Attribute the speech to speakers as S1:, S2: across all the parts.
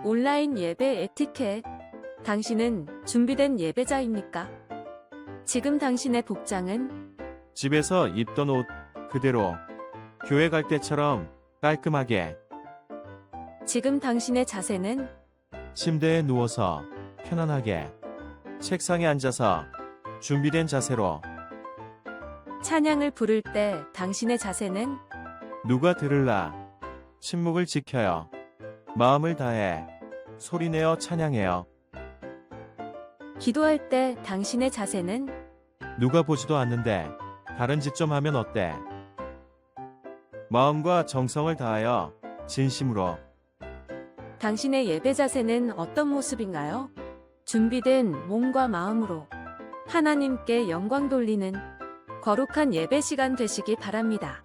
S1: 온라인 예배 에티켓. 당신은 준비된 예배자입니까? 지금 당신의 복장은
S2: 집에서 입던 옷 그대로 교회 갈 때처럼 깔끔하게
S1: 지금 당신의 자세는
S2: 침대에 누워서 편안하게 책상에 앉아서 준비된 자세로
S1: 찬양을 부를 때 당신의 자세는
S2: 누가 들을라 침묵을 지켜요. 마음을 다해 소리내어 찬양해요.
S1: 기도할 때 당신의 자세는
S2: 누가 보지도 않는데 다른 짓 좀 하면 어때? 마음과 정성을 다하여 진심으로
S1: 당신의 예배 자세는 어떤 모습인가요? 준비된 몸과 마음으로 하나님께 영광 돌리는 거룩한 예배 시간 되시기 바랍니다.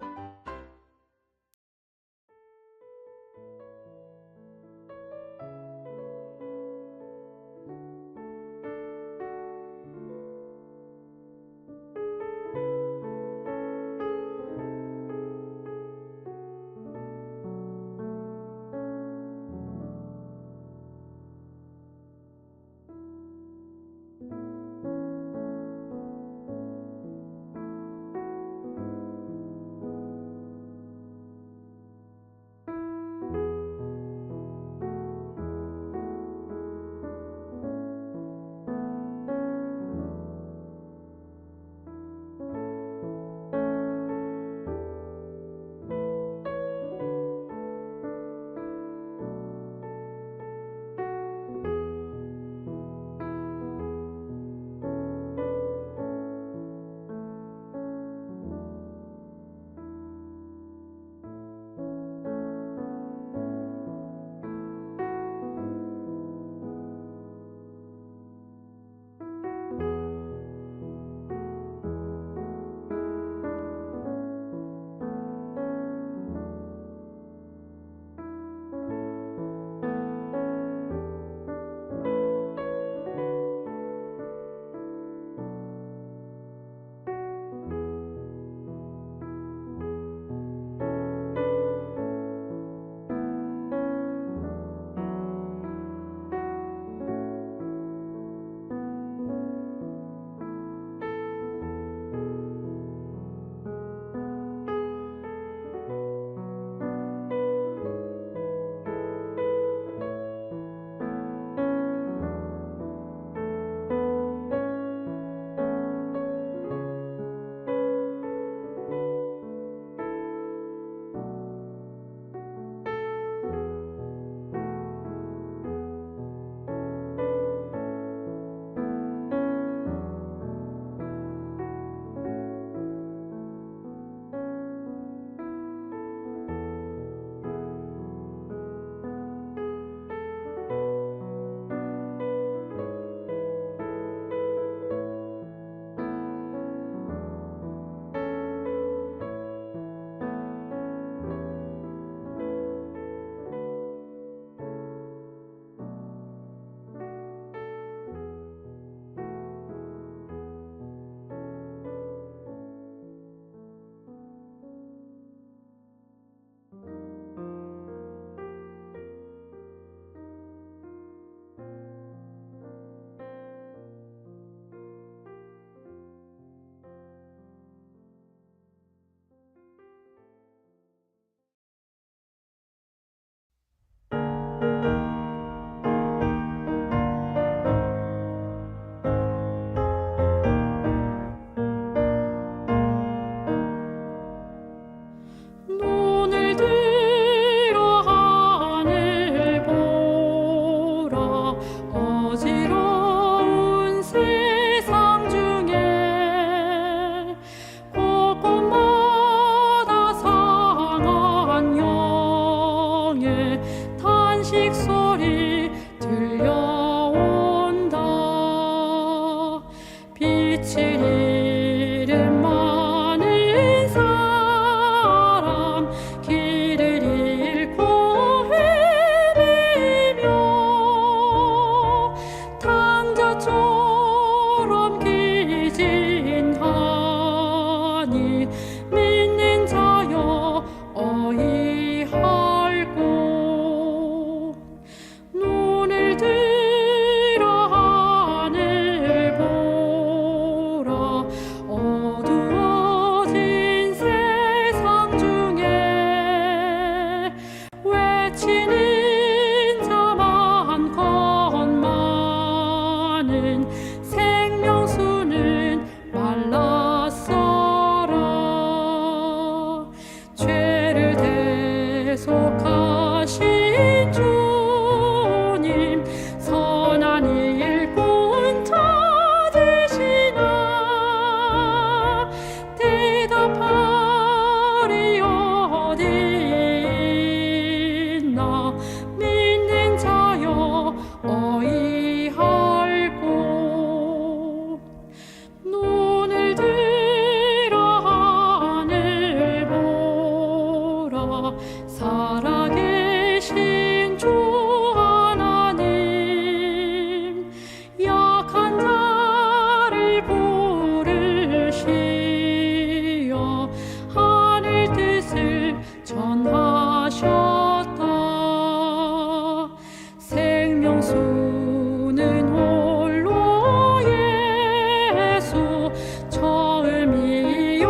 S3: 예수는 홀로 예수 처음이요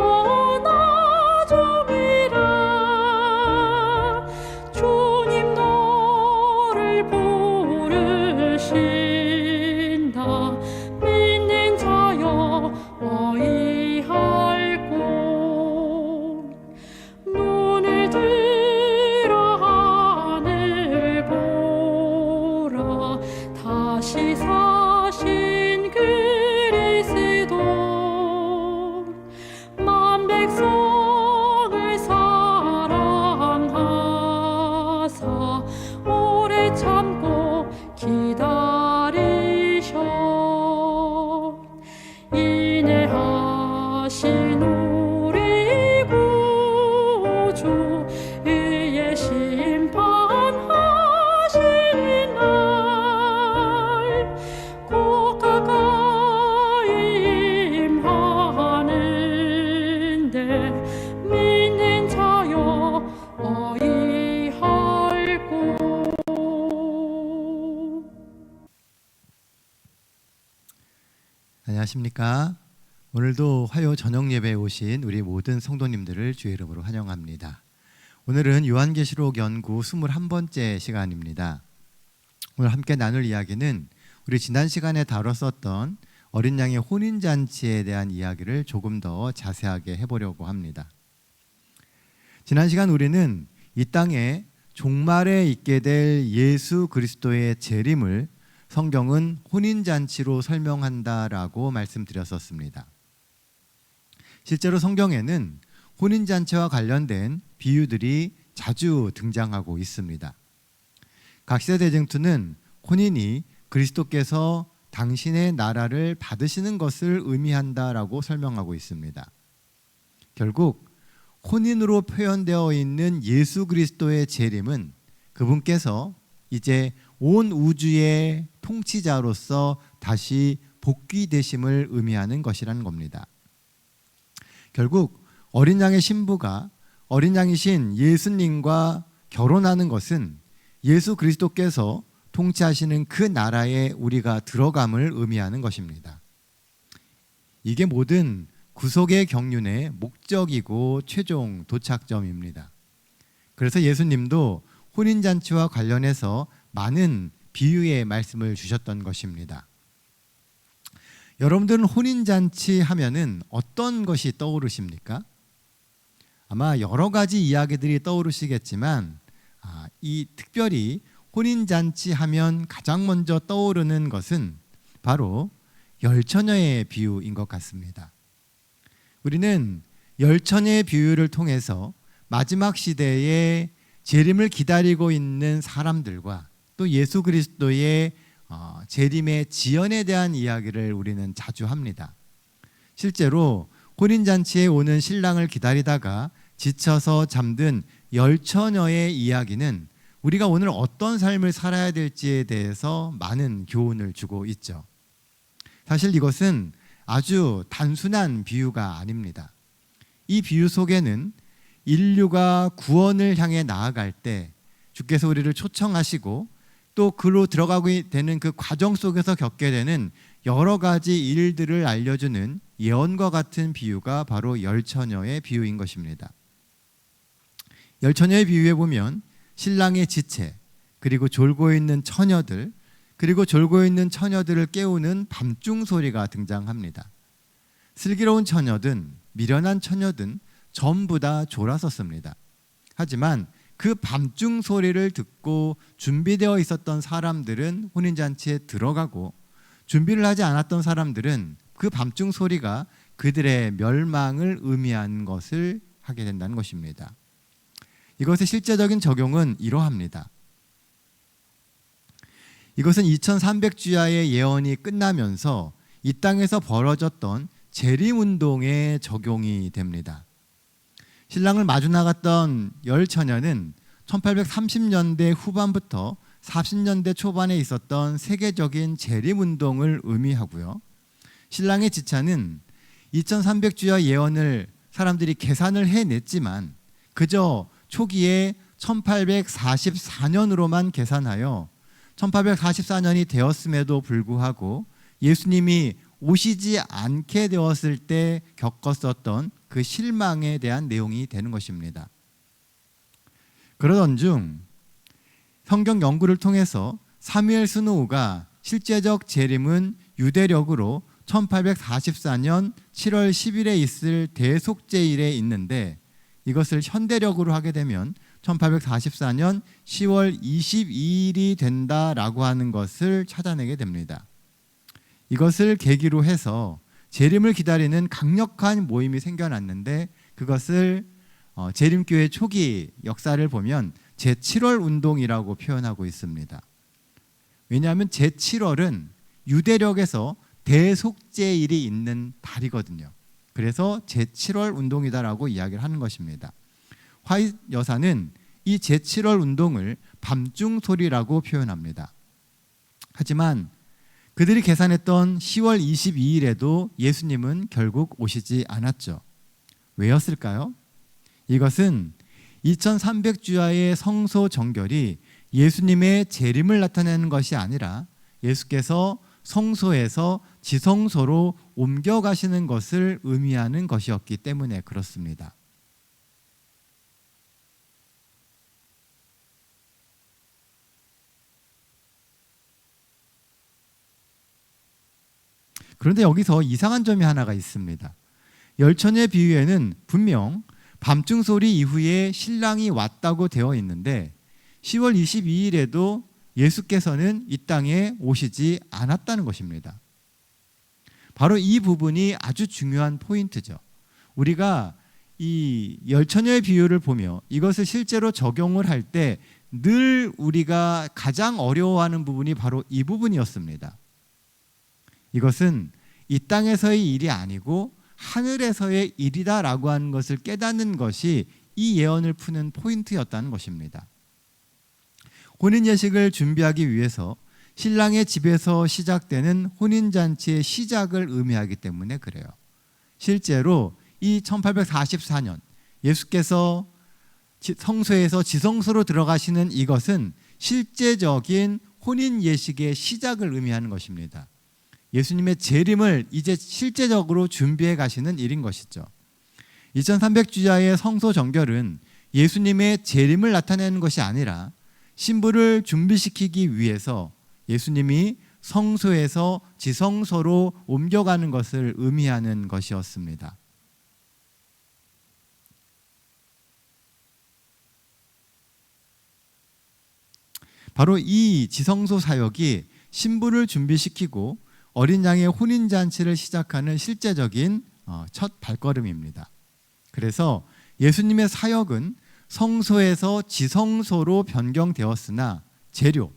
S3: 나중이라 주님 너를 부르신다 믿는 자여 어이할 곳 눈을 들어 하늘 보라 다시 사신 그리스도 만 백성을 사랑하사 오래 참고 기다리셔 인내하신 우리 구주 의의 심판하시는 날 곧 가까이 임하는데 믿는 자여 어이할 곳.
S4: 안녕하십니까? 오늘도 화요 저녁 예배에 오신 우리 모든 성도님들을 주의 이름으로 환영합니다. 오늘은 요한계시록 연구 21번째 시간입니다. 오늘 함께 나눌 이야기는 우리 지난 시간에 다뤘었던 어린 양의 혼인잔치에 대한 이야기를 조금 더 자세하게 해보려고 합니다. 지난 시간 우리는 이 땅에 종말에 있게 될 예수 그리스도의 재림을 성경은 혼인잔치로 설명한다라고 말씀드렸었습니다. 실제로 성경에는 혼인잔치와 관련된 비유들이 자주 등장하고 있습니다. 각시대쟁투는 혼인이 그리스도께서 당신의 나라를 받으시는 것을 의미한다라고 설명하고 있습니다. 결국 혼인으로 표현되어 있는 예수 그리스도의 재림은 그분께서 이제 온 우주의 통치자로서 다시 복귀되심을 의미하는 것이라는 겁니다. 결국 어린 양의 신부가 어린 양이신 예수님과 결혼하는 것은 예수 그리스도께서 통치하시는 그 나라에 우리가 들어감을 의미하는 것입니다. 이게 모든 구속의 경륜의 목적이고 최종 도착점입니다. 그래서 예수님도 혼인잔치와 관련해서 많은 비유의 말씀을 주셨던 것입니다. 여러분들은 혼인잔치 하면은 어떤 것이 떠오르십니까? 아마 여러 가지 이야기들이 떠오르시겠지만 이 특별히 혼인잔치 하면 가장 먼저 떠오르는 것은 바로 열처녀의 비유인 것 같습니다. 우리는 열처녀의 비유를 통해서 마지막 시대에 재림을 기다리고 있는 사람들과 또 예수 그리스도의 재림의 지연에 대한 이야기를 우리는 자주 합니다. 실제로 혼인잔치에 오는 신랑을 기다리다가 지쳐서 잠든 열처녀의 이야기는 우리가 오늘 어떤 삶을 살아야 될지에 대해서 많은 교훈을 주고 있죠. 사실 이것은 아주 단순한 비유가 아닙니다. 이 비유 속에는 인류가 구원을 향해 나아갈 때 주께서 우리를 초청하시고 또 그로 들어가고 되는 그 과정 속에서 겪게 되는 여러 가지 일들을 알려주는 예언과 같은 비유가 바로 열처녀의 비유인 것입니다. 열처녀의 비유에 보면 신랑의 지체, 그리고 졸고 있는 처녀들, 그리고 졸고 있는 처녀들을 깨우는 밤중 소리가 등장합니다. 슬기로운 처녀든 미련한 처녀든 전부 다 졸았었습니다. 하지만 그 밤중 소리를 듣고 준비되어 있었던 사람들은 혼인잔치에 들어가고 준비를 하지 않았던 사람들은 그 밤중 소리가 그들의 멸망을 의미하는 것을 하게 된다는 것입니다. 이것의 실제적인 적용은 이러합니다. 이것은 2300주야의 예언이 끝나면서 이 땅에서 벌어졌던 재림운동에 적용이 됩니다. 신랑을 마주 나갔던 열처녀는 1830년대 후반부터 40년대 초반에 있었던 세계적인 재림운동을 의미하고요. 신랑의 지차는 2300주야 예언을 사람들이 계산을 해냈지만 그저 초기에 1844년으로만 계산하여 1844년이 되었음에도 불구하고 예수님이 오시지 않게 되었을 때 겪었었던 그 실망에 대한 내용이 되는 것입니다. 그러던 중 성경 연구를 통해서 사무엘 스노우가 실제적 재림은 유대력으로 1844년 7월 10일에 있을 대속죄일에 있는데 이것을 현대력으로 하게 되면 1844년 10월 22일이 된다라고 하는 것을 찾아내게 됩니다. 이것을 계기로 해서 재림을 기다리는 강력한 모임이 생겨났는데 그것을 재림교회 초기 역사를 보면 제7월 운동이라고 표현하고 있습니다. 왜냐하면 제7월은 유대력에서 대속죄일이 있는 달이거든요. 그래서 제7월 운동이다라고 이야기를 하는 것입니다. 화이트 여사는 이 제7월 운동을 밤중소리라고 표현합니다. 하지만 그들이 계산했던 10월 22일에도 예수님은 결국 오시지 않았죠. 왜였을까요? 이것은 2300주야의 성소 정결이 예수님의 재림을 나타내는 것이 아니라 예수께서 성소에서 지성소로 옮겨가시는 것을 의미하는 것이었기 때문에 그렇습니다. 그런데 여기서 이상한 점이 하나가 있습니다. 열처녀의 비유에는 분명 밤중 소리 이후에 신랑이 왔다고 되어 있는데 10월 22일에도 예수께서는 이 땅에 오시지 않았다는 것입니다. 바로 이 부분이 아주 중요한 포인트죠. 우리가 이 열처녀의 비유를 보며 이것을 실제로 적용을 할 때 늘 우리가 가장 어려워하는 부분이 바로 이 부분이었습니다. 이것은 이 땅에서의 일이 아니고 하늘에서의 일이다라고 하는 것을 깨닫는 것이 이 예언을 푸는 포인트였다는 것입니다. 혼인 예식을 준비하기 위해서 신랑의 집에서 시작되는 혼인잔치의 시작을 의미하기 때문에 그래요. 실제로 이 1844년 예수께서 성소에서 지성소로 들어가시는 이것은 실제적인 혼인 예식의 시작을 의미하는 것입니다. 예수님의 재림을 이제 실제적으로 준비해 가시는 일인 것이죠. 2300주야의 성소 정결은 예수님의 재림을 나타내는 것이 아니라 신부를 준비시키기 위해서 예수님이 성소에서 지성소로 옮겨가는 것을 의미하는 것이었습니다. 바로 이 지성소 사역이 신부를 준비시키고 어린 양의 혼인잔치를 시작하는 실제적인 첫 발걸음입니다. 그래서 예수님의 사역은 성소에서 지성소로 변경되었으나 재료,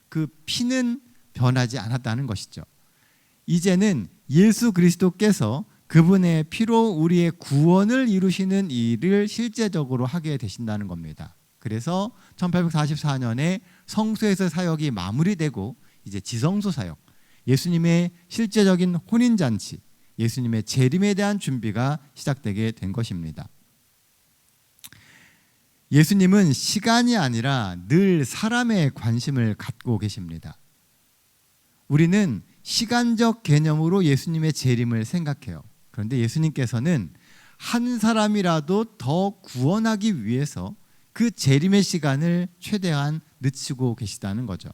S4: 그 피는 변하지 않았다는 것이죠. 이제는 예수 그리스도께서 그분의 피로 우리의 구원을 이루시는 일을 실제적으로 하게 되신다는 겁니다. 그래서 1844년에 성소에서 사역이 마무리되고 이제 지성소 사역, 예수님의 실제적인 혼인잔치, 예수님의 재림에 대한 준비가 시작되게 된 것입니다. 예수님은 시간이 아니라 늘 사람의 관심을 갖고 계십니다. 우리는 시간적 개념으로 예수님의 재림을 생각해요. 그런데 예수님께서는 한 사람이라도 더 구원하기 위해서 그 재림의 시간을 최대한 늦추고 계시다는 거죠.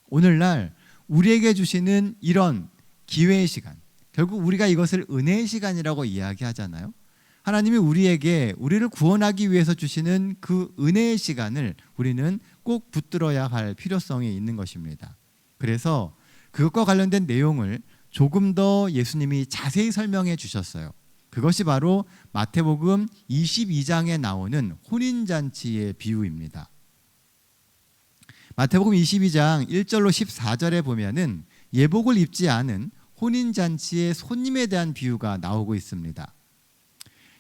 S4: 오늘날 우리에게 주시는 이런 기회의 시간, 결국 우리가 이것을 은혜의 시간이라고 이야기하잖아요. 하나님이 우리를 구원하기 위해서 주시는 그 은혜의 시간을 우리는 꼭 붙들어야 할 필요성이 있는 것입니다. 그래서 그것과 관련된 내용을 조금 더 예수님이 자세히 설명해 주셨어요. 그것이 바로 마태복음 22장에 나오는 혼인잔치의 비유입니다. 마태복음 22장 1절로 14절에 보면은 예복을 입지 않은 혼인잔치의 손님에 대한 비유가 나오고 있습니다.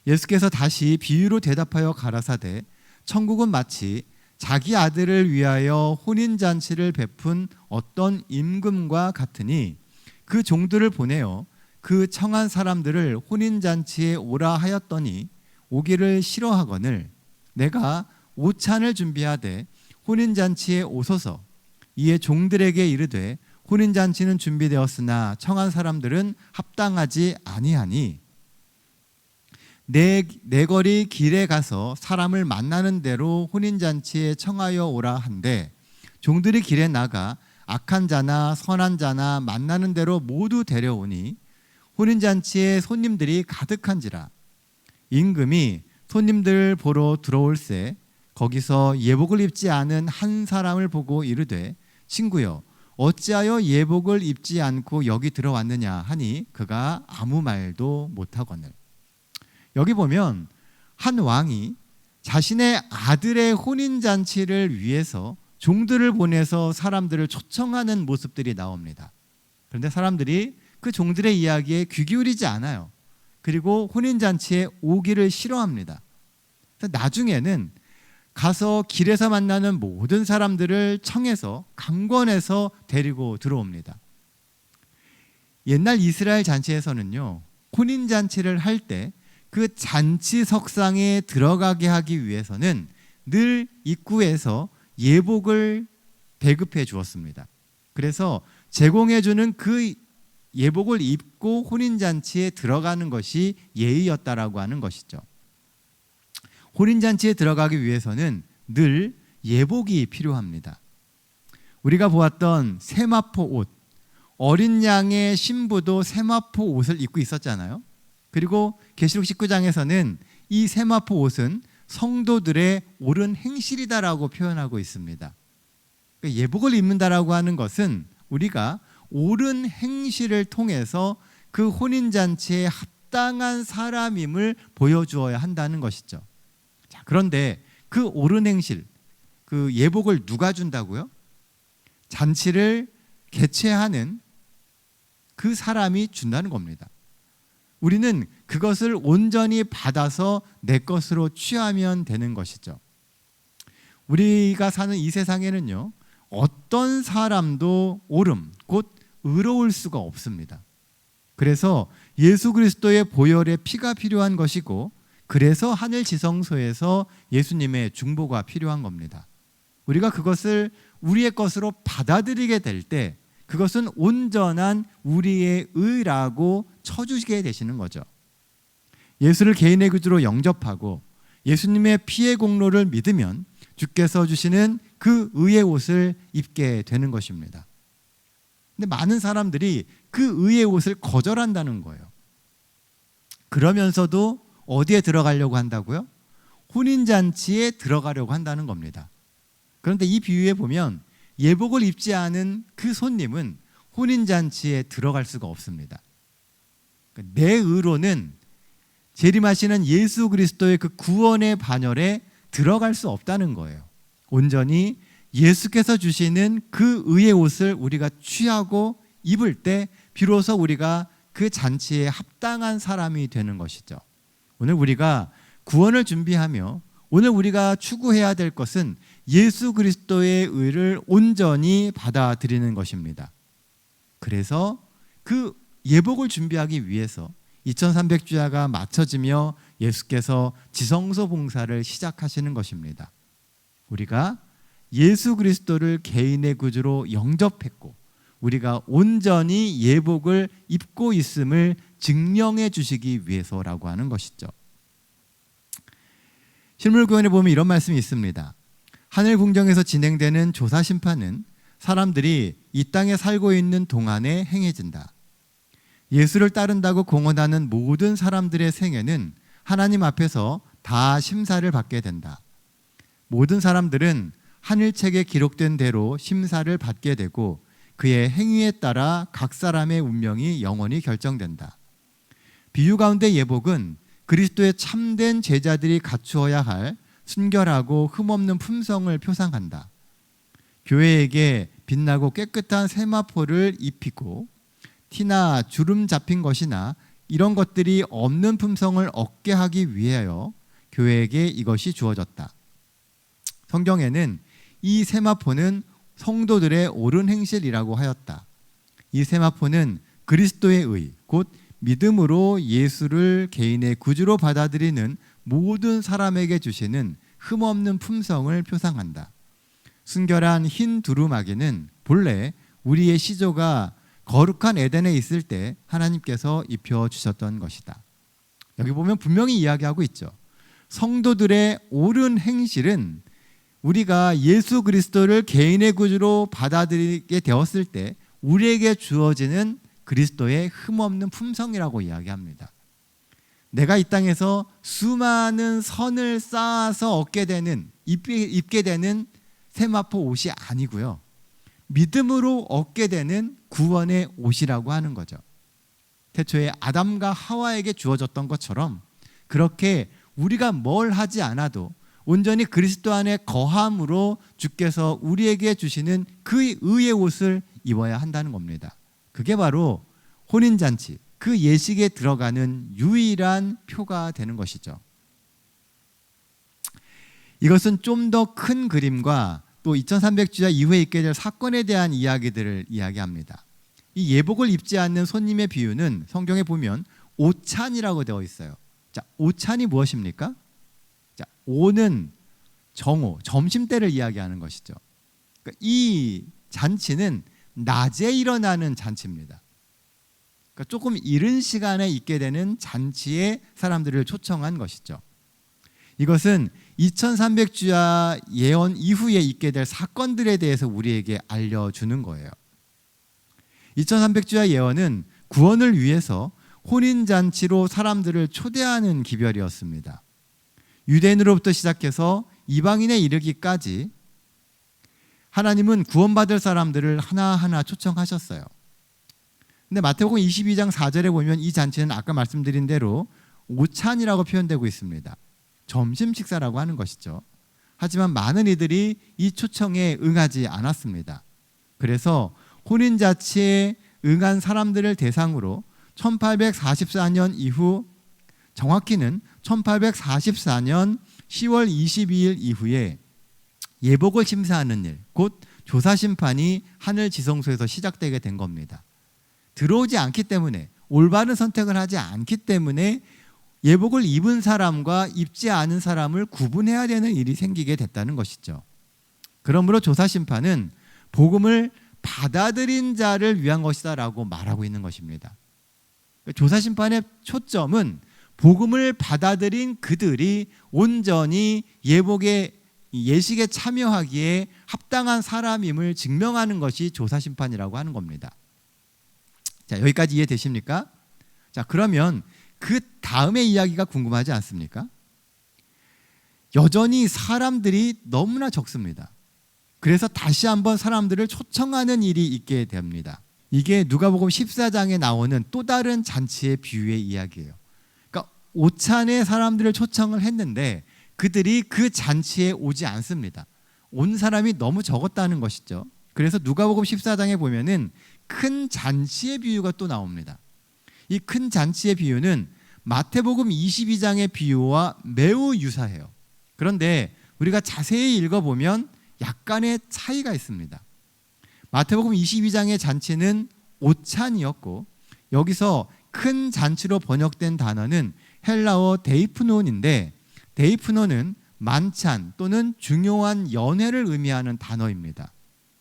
S4: 예수께서 다시 비유로 대답하여 가라사대 천국은 마치 자기 아들을 위하여 혼인잔치를 베푼 어떤 임금과 같으니 그 종들을 보내어 그 청한 사람들을 혼인잔치에 오라 하였더니 오기를 싫어하거늘 내가 오찬을 준비하되 혼인잔치에 오소서 이에 종들에게 이르되 혼인잔치는 준비되었으나 청한 사람들은 합당하지 아니하니 내 거리 길에 가서 사람을 만나는 대로 혼인잔치에 청하여 오라 한데 종들이 길에 나가 악한 자나 선한 자나 만나는 대로 모두 데려오니 혼인잔치에 손님들이 가득한지라. 임금이 손님들 보러 들어올새 거기서 예복을 입지 않은 한 사람을 보고 이르되 친구여 어찌하여 예복을 입지 않고 여기 들어왔느냐 하니 그가 아무 말도 못하거늘. 여기 보면 한 왕이 자신의 아들의 혼인잔치를 위해서 종들을 보내서 사람들을 초청하는 모습들이 나옵니다. 그런데 사람들이 그 종들의 이야기에 귀 기울이지 않아요. 그리고 혼인잔치에 오기를 싫어합니다. 나중에는 가서 길에서 만나는 모든 사람들을 청해서 강권해서 데리고 들어옵니다. 옛날 이스라엘 잔치에서는요, 혼인잔치를 할 때 그 잔치석상에 들어가게 하기 위해서는 늘 입구에서 예복을 배급해 주었습니다. 그래서 제공해 주는 그 예복을 입고 혼인잔치에 들어가는 것이 예의였다라고 하는 것이죠. 혼인잔치에 들어가기 위해서는 늘 예복이 필요합니다. 우리가 보았던 세마포 옷, 어린 양의 신부도 세마포 옷을 입고 있었잖아요. 그리고 계시록 19장에서는 이 세마포 옷은 성도들의 옳은 행실이다라고 표현하고 있습니다. 그러니까 예복을 입는다라고 하는 것은 우리가 옳은 행실을 통해서 그 혼인잔치에 합당한 사람임을 보여주어야 한다는 것이죠. 자, 그런데 그 옳은 행실, 그 예복을 누가 준다고요? 잔치를 개최하는 그 사람이 준다는 겁니다. 우리는 그것을 온전히 받아서 내 것으로 취하면 되는 것이죠. 우리가 사는 이 세상에는요, 어떤 사람도 옳음, 곧 의로울 수가 없습니다. 그래서 예수 그리스도의 보혈의 피가 필요한 것이고, 그래서 하늘 지성소에서 예수님의 중보가 필요한 겁니다. 우리가 그것을 우리의 것으로 받아들이게 될 때 그것은 온전한 우리의 의라고 쳐주시게 되시는 거죠. 예수를 개인의 구주로 영접하고 예수님의 피의 공로를 믿으면 주께서 주시는 그 의의 옷을 입게 되는 것입니다. 근데 많은 사람들이 그 의의 옷을 거절한다는 거예요. 그러면서도 어디에 들어가려고 한다고요? 혼인잔치에 들어가려고 한다는 겁니다. 그런데 이 비유에 보면 예복을 입지 않은 그 손님은 혼인잔치에 들어갈 수가 없습니다. 내 의로는 재림하시는 예수 그리스도의 그 구원의 반열에 들어갈 수 없다는 거예요. 온전히 예수께서 주시는 그 의의 옷을 우리가 취하고 입을 때 비로소 우리가 그 잔치에 합당한 사람이 되는 것이죠. 오늘 우리가 구원을 준비하며 오늘 우리가 추구해야 될 것은 예수 그리스도의 의를 온전히 받아들이는 것입니다. 그래서 그 예복을 준비하기 위해서 2300주야가 맞춰지며 예수께서 지성소 봉사를 시작하시는 것입니다. 우리가 예수 그리스도를 개인의 구주로 영접했고 우리가 온전히 예복을 입고 있음을 증명해 주시기 위해서라고 하는 것이죠. 실물교훈에 보면 이런 말씀이 있습니다. 하늘 궁정에서 진행되는 조사 심판은 사람들이 이 땅에 살고 있는 동안에 행해진다. 예수를 따른다고 공언하는 모든 사람들의 생애는 하나님 앞에서 다 심사를 받게 된다. 모든 사람들은 하늘책에 기록된 대로 심사를 받게 되고 그의 행위에 따라 각 사람의 운명이 영원히 결정된다. 비유 가운데 예복은 그리스도의 참된 제자들이 갖추어야 할 순결하고 흠없는 품성을 표상한다. 교회에게 빛나고 깨끗한 세마포를 입히고 티나 주름 잡힌 것이나 이런 것들이 없는 품성을 얻게 하기 위하여 교회에게 이것이 주어졌다. 성경에는 이 세마포는 성도들의 옳은 행실이라고 하였다. 이 세마포는 그리스도의 의, 곧 믿음으로 예수를 개인의 구주로 받아들이는 모든 사람에게 주시는 흠없는 품성을 표상한다. 순결한 흰 두루마기는 본래 우리의 시조가 거룩한 에덴에 있을 때 하나님께서 입혀주셨던 것이다. 여기 보면 분명히 이야기하고 있죠. 성도들의 옳은 행실은 우리가 예수 그리스도를 개인의 구주로 받아들이게 되었을 때 우리에게 주어지는 그리스도의 흠없는 품성이라고 이야기합니다. 내가 이 땅에서 수많은 선을 쌓아서 얻게 되는, 입게 되는 세마포 옷이 아니고요. 믿음으로 얻게 되는 구원의 옷이라고 하는 거죠. 태초에 아담과 하와에게 주어졌던 것처럼 그렇게 우리가 뭘 하지 않아도 온전히 그리스도 안에 거함으로 주께서 우리에게 주시는 그 의의 옷을 입어야 한다는 겁니다. 그게 바로 혼인잔치, 그 예식에 들어가는 유일한 표가 되는 것이죠. 이것은 좀 더 큰 그림과 또 2300주야 이후에 있게 될 사건에 대한 이야기들을 이야기합니다. 이 예복을 입지 않는 손님의 비유는 성경에 보면 오찬이라고 되어 있어요. 자, 오찬이 무엇입니까? 자, 오는 정오, 점심때를 이야기하는 것이죠. 그러니까 이 잔치는 낮에 일어나는 잔치입니다. 그러니까 조금 이른 시간에 있게 되는 잔치에 사람들을 초청한 것이죠. 이것은 2300주야 예언 이후에 있게 될 사건들에 대해서 우리에게 알려주는 거예요. 2300주야 예언은 구원을 위해서 혼인잔치로 사람들을 초대하는 기별이었습니다. 유대인으로부터 시작해서 이방인에 이르기까지 하나님은 구원받을 사람들을 하나하나 초청하셨어요. 근데 마태복음 22장 4절에 보면 이 잔치는 아까 말씀드린 대로 오찬이라고 표현되고 있습니다. 점심 식사라고 하는 것이죠. 하지만 많은 이들이 이 초청에 응하지 않았습니다. 그래서 혼인잔치에 응한 사람들을 대상으로 1844년 이후, 정확히는 1844년 10월 22일 이후에 예복을 심사하는 일, 곧 조사심판이 하늘 지성소에서 시작되게 된 겁니다. 들어오지 않기 때문에, 올바른 선택을 하지 않기 때문에 예복을 입은 사람과 입지 않은 사람을 구분해야 되는 일이 생기게 됐다는 것이죠. 그러므로 조사심판은 복음을 받아들인 자를 위한 것이다 라고 말하고 있는 것입니다. 조사심판의 초점은 복음을 받아들인 그들이 온전히 예복의 예식에 참여하기에 합당한 사람임을 증명하는 것이 조사심판이라고 하는 겁니다. 자, 여기까지 이해되십니까? 자, 그러면 그 다음의 이야기가 궁금하지 않습니까? 여전히 사람들이 너무나 적습니다. 그래서 다시 한번 사람들을 초청하는 일이 있게 됩니다. 이게 누가복음 14장에 나오는 또 다른 잔치의 비유의 이야기예요. 그러니까 오찬에 사람들을 초청을 했는데 그들이 그 잔치에 오지 않습니다. 온 사람이 너무 적었다는 것이죠. 그래서 누가복음 14장에 보면은 큰 잔치의 비유가 또 나옵니다. 이 큰 잔치의 비유는 마태복음 22장의 비유와 매우 유사해요. 그런데 우리가 자세히 읽어보면 약간의 차이가 있습니다. 마태복음 22장의 잔치는 오찬이었고 여기서 큰 잔치로 번역된 단어는 헬라어 데이프논인데 데이프논은 만찬 또는 중요한 연회를 의미하는 단어입니다.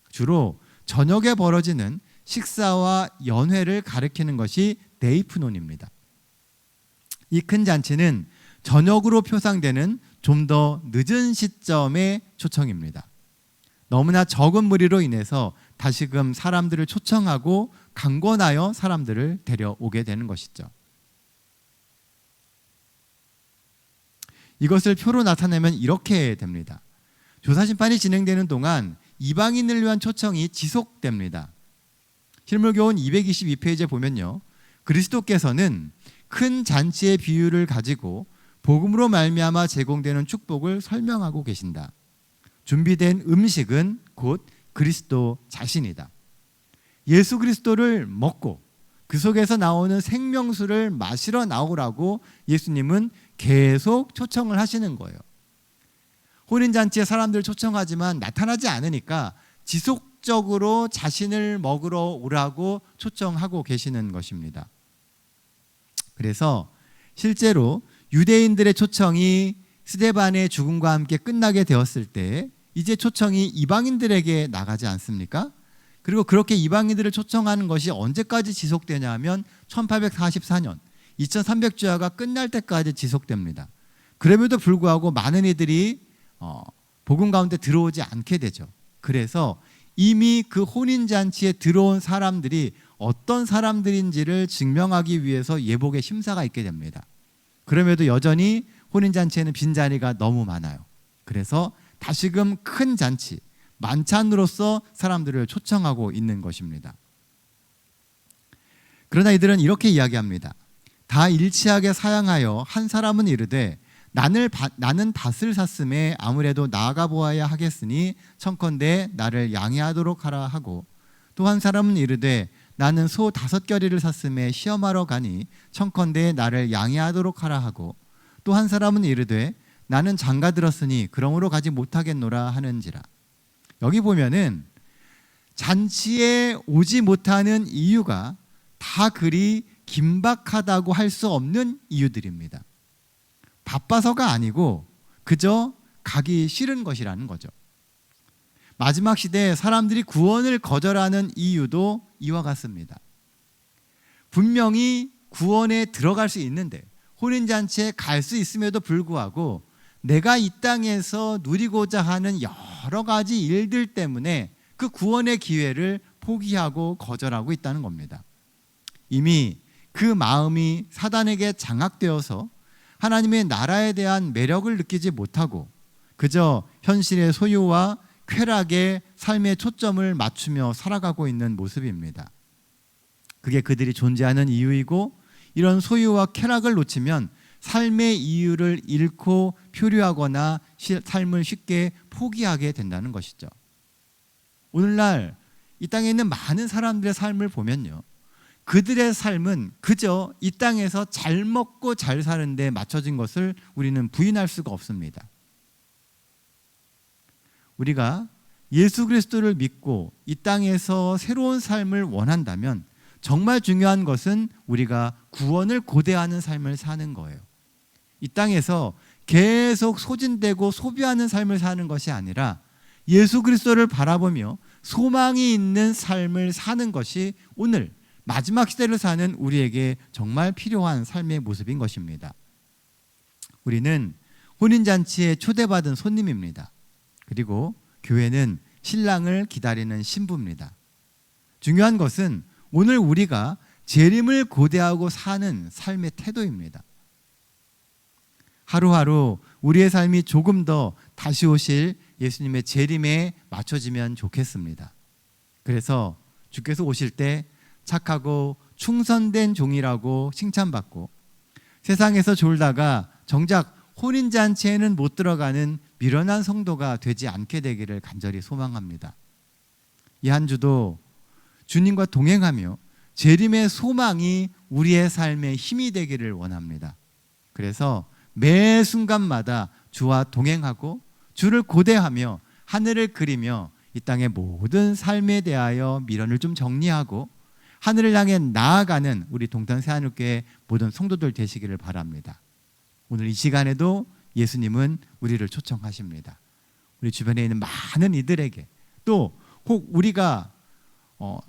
S4: 주로 저녁에 벌어지는 식사와 연회를 가리키는 것이 데이프논입니다. 이 큰 잔치는 저녁으로 표상되는 좀 더 늦은 시점의 초청입니다. 너무나 적은 무리로 인해서 다시금 사람들을 초청하고 강권하여 사람들을 데려오게 되는 것이죠. 이것을 표로 나타내면 이렇게 됩니다. 조사심판이 진행되는 동안 이방인을 위한 초청이 지속됩니다. 실물교훈 222페이지에 보면요. 그리스도께서는 큰 잔치의 비유를 가지고 복음으로 말미암아 제공되는 축복을 설명하고 계신다. 준비된 음식은 곧 그리스도 자신이다. 예수 그리스도를 먹고 그 속에서 나오는 생명수를 마시러 나오라고 예수님은 계속 초청을 하시는 거예요. 혼인잔치에 사람들을 초청하지만 나타나지 않으니까 지속적으로 자신을 먹으러 오라고 초청하고 계시는 것입니다. 그래서 실제로 유대인들의 초청이 스데반의 죽음과 함께 끝나게 되었을 때 이제 초청이 이방인들에게 나가지 않습니까? 그리고 그렇게 이방인들을 초청하는 것이 언제까지 지속되냐 하면 1844년 2300주야가 끝날 때까지 지속됩니다. 그럼에도 불구하고 많은 이들이 복음 가운데 들어오지 않게 되죠. 그래서 이미 그 혼인잔치에 들어온 사람들이 어떤 사람들인지를 증명하기 위해서 예복의 심사가 있게 됩니다. 그럼에도 여전히 혼인잔치에는 빈자리가 너무 많아요. 그래서 다시금 큰 잔치, 만찬으로서 사람들을 초청하고 있는 것입니다. 그러나 이들은 이렇게 이야기합니다. 다 일치하게 사양하여 한 사람은 이르되 나는 닷을 샀음에 아무래도 나아가 보아야 하겠으니 청컨대 나를 양해하도록 하라 하고, 또 한 사람은 이르되 나는 소 5겨리를 샀음에 시험하러 가니 청컨대 나를 양해하도록 하라 하고, 또 한 사람은 이르되 나는 장가 들었으니 그러므로 가지 못하겠노라 하는지라. 여기 보면은 잔치에 오지 못하는 이유가 다 그리 긴박하다고 할 수 없는 이유들입니다. 바빠서가 아니고 그저 가기 싫은 것이라는 거죠. 마지막 시대에 사람들이 구원을 거절하는 이유도 이와 같습니다. 분명히 구원에 들어갈 수 있는데, 혼인잔치에 갈 수 있음에도 불구하고 내가 이 땅에서 누리고자 하는 여러 가지 일들 때문에 그 구원의 기회를 포기하고 거절하고 있다는 겁니다. 이미 그 마음이 사단에게 장악되어서 하나님의 나라에 대한 매력을 느끼지 못하고 그저 현실의 소유와 쾌락에 삶의 초점을 맞추며 살아가고 있는 모습입니다. 그게 그들이 존재하는 이유이고, 이런 소유와 쾌락을 놓치면 삶의 이유를 잃고 표류하거나 삶을 쉽게 포기하게 된다는 것이죠. 오늘날 이 땅에 있는 많은 사람들의 삶을 보면요, 그들의 삶은 그저 이 땅에서 잘 먹고 잘 사는 데 맞춰진 것을 우리는 부인할 수가 없습니다. 우리가 예수 그리스도를 믿고 이 땅에서 새로운 삶을 원한다면 정말 중요한 것은 우리가 구원을 고대하는 삶을 사는 거예요. 이 땅에서 계속 소진되고 소비하는 삶을 사는 것이 아니라 예수 그리스도를 바라보며 소망이 있는 삶을 사는 것이 오늘 마지막 시대를 사는 우리에게 정말 필요한 삶의 모습인 것입니다. 우리는 혼인잔치에 초대받은 손님입니다. 그리고 교회는 신랑을 기다리는 신부입니다. 중요한 것은 오늘 우리가 재림을 고대하고 사는 삶의 태도입니다. 하루하루 우리의 삶이 조금 더 다시 오실 예수님의 재림에 맞춰지면 좋겠습니다. 그래서 주께서 오실 때 착하고 충성된 종이라고 칭찬받고, 세상에서 졸다가 정작 혼인잔치에는 못 들어가는 미련한 성도가 되지 않게 되기를 간절히 소망합니다. 이 한 주도 주님과 동행하며 재림의 소망이 우리의 삶의 힘이 되기를 원합니다. 그래서 매 순간마다 주와 동행하고 주를 고대하며 하늘을 그리며 이 땅의 모든 삶에 대하여 미련을 좀 정리하고 하늘을 향해 나아가는 우리 동탄 새하늘교회 모든 성도들 되시기를 바랍니다. 오늘 이 시간에도 예수님은 우리를 초청하십니다. 우리 주변에 있는 많은 이들에게, 또 혹 우리가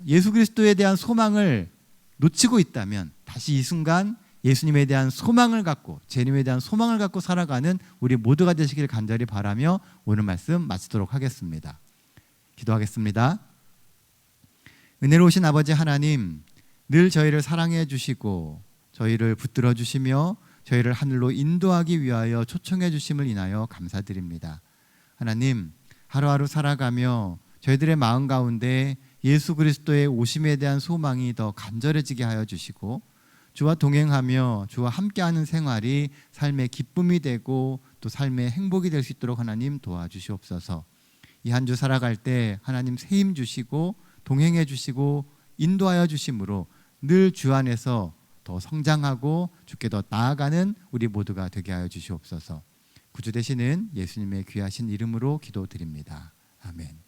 S4: 예수 그리스도에 대한 소망을 놓치고 있다면 다시 이 순간 예수님에 대한 소망을 갖고, 재림에 대한 소망을 갖고 살아가는 우리 모두가 되시길 간절히 바라며 오늘 말씀 마치도록 하겠습니다. 기도하겠습니다. 은혜로우신 아버지 하나님, 늘 저희를 사랑해 주시고 저희를 붙들어 주시며 저희를 하늘로 인도하기 위하여 초청해 주심을 인하여 감사드립니다. 하나님, 하루하루 살아가며 저희들의 마음 가운데 예수 그리스도의 오심에 대한 소망이 더 간절해지게 하여 주시고, 주와 동행하며 주와 함께하는 생활이 삶의 기쁨이 되고 또 삶의 행복이 될 수 있도록 하나님 도와주시옵소서. 이 한 주 살아갈 때 하나님 새 힘 주시고 동행해 주시고 인도하여 주심으로 늘 주 안에서 더 성장하고 주께 더 나아가는 우리 모두가 되게 하여 주시옵소서. 구주 되시는 예수님의 귀하신 이름으로 기도드립니다. 아멘.